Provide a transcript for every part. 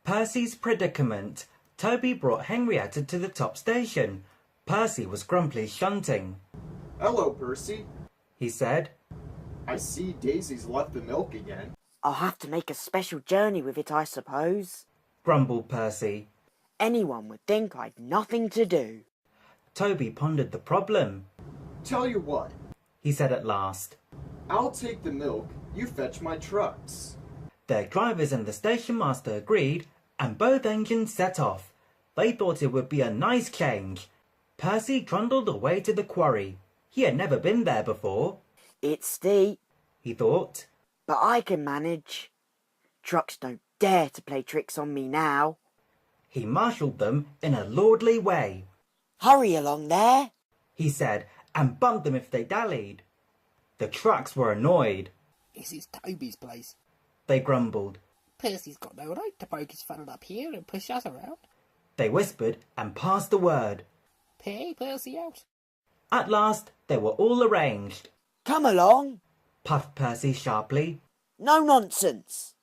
Percy's Predicament. Toby brought Henrietta to the top station. Percy was grumpily shunting. "Hello, Percy," he said. "I see Daisy's left the milk again." "I'll have to make a special journey with it, I suppose," grumbled Percy. "Anyone would think I'd nothing to do." Toby pondered the problem. "Tell you what," he said at last. "I'll take the milk, you fetch my trucks." Their drivers and the station master agreed, and both engines set off. They thought it would be a nice change. Percy trundled away to the quarry. He had never been there before. "It's steep," he thought, "but I can manage. Trucks don't dare to play tricks on me now." He marshalled them in a lordly way. "Hurry along there," he said, and bumped them if they dallied. The trucks were annoyed. "This is Toby's place," they grumbled. "Percy's got no right to poke his fun up here and push us around." They whispered and passed the word. "Pay Percy out." At last they were all arranged. "Come along," puffed Percy sharply. "No nonsense."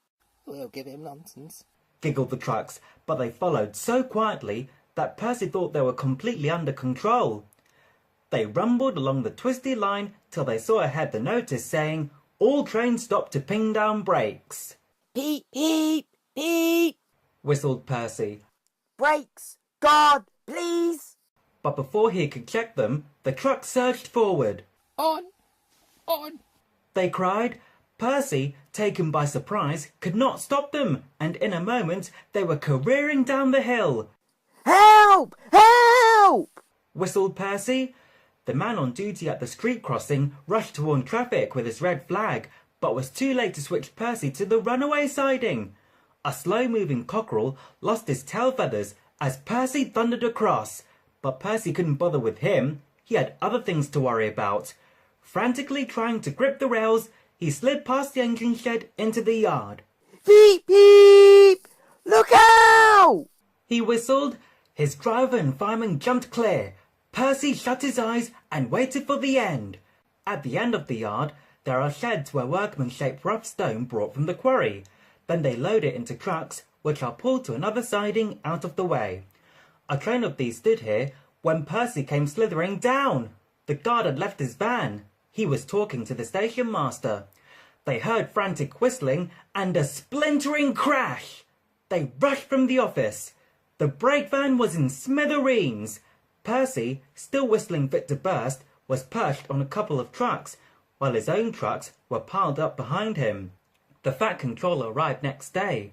"We'll give him nonsense," giggled the trucks, but they followed so quietly that Percy thought they were completely under control. They rumbled along the twisty line till they saw ahead the notice saying, "All trains stop to ping down brakes." "Peep, peep, peep," whistled Percy. "Brakes! God, please!" But before he could check them, the truck surged forward. "On! On!" they cried. Percy, taken by surprise, could not stop them, and in a moment they were careering down the hill. "Help! Help!" whistled Percy. The man on duty at the street crossing rushed to warn traffic with his red flag, but was too late to switch Percy to the runaway siding. A slow-moving cockerel lost his tail feathers as Percy thundered across, but Percy couldn't bother with him. He had other things to worry about. Frantically trying to grip the rails, he slid past the engine shed into the yard. "Peep, peep! Look out!" he whistled. His driver and fireman jumped clear. Percy shut his eyes and waited for the end. At the end of the yard, there are sheds where workmen shape rough stone brought from the quarry. Then they load it into trucks, which are pulled to another siding out of the way. A train of these stood here when Percy came slithering down. The guard had left his van. He was talking to the station master. They heard frantic whistling and a splintering crash. They rushed from the office. The brake van was in smithereens. Percy, still whistling fit to burst, was perched on a couple of trucks, while his own trucks were piled up behind him. The Fat Controller arrived next day.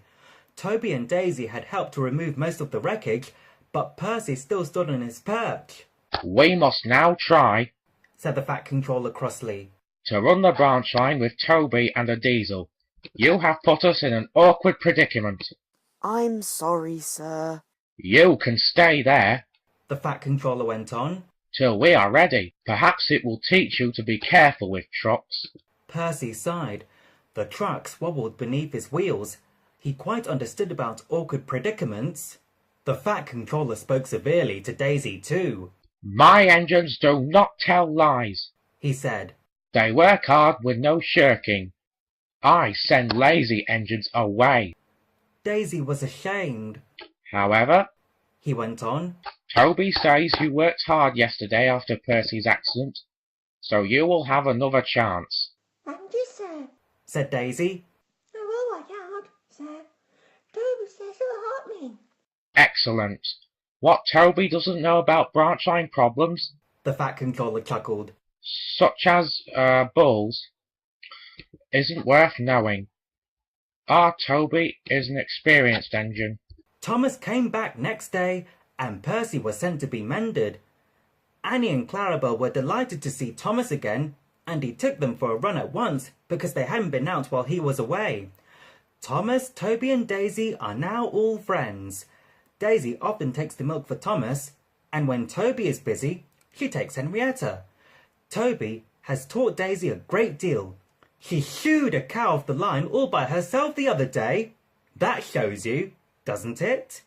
Toby and Daisy had helped to remove most of the wreckage, but Percy still stood on his perch. "We must now try," said the Fat Controller crossly, "to run the branch line with Toby and a diesel. You have put us in an awkward predicament." "I'm sorry, sir." "You can stay there," the Fat Controller went on, "till we are ready. Perhaps it will teach you to be careful with trucks." Percy sighed. The trucks wobbled beneath his wheels. He quite understood about awkward predicaments. The Fat Controller spoke severely to Daisy too. "My engines do not tell lies," he said. "They work hard with no shirking. I send lazy engines away." Daisy was ashamed. "However," he went on, "Toby says you worked hard yesterday after Percy's accident, so you will have another chance." "Thank you, sir," said Daisy. "I will work hard, sir. Toby says he'll help me." "Excellent. What Toby doesn't know about branch line problems," the Fat Controller chuckled, "such as, bulls, isn't worth knowing. Our Toby is an experienced engine." Thomas came back next day, and Percy was sent to be mended. Annie and Clarabel were delighted to see Thomas again, and he took them for a run at once because they hadn't been out while he was away. Thomas, Toby and Daisy are now all friends. Daisy often takes the milk for Thomas, and when Toby is busy, she takes Henrietta. Toby has taught Daisy a great deal. She shooed a cow off the line all by herself the other day. That shows you, doesn't it?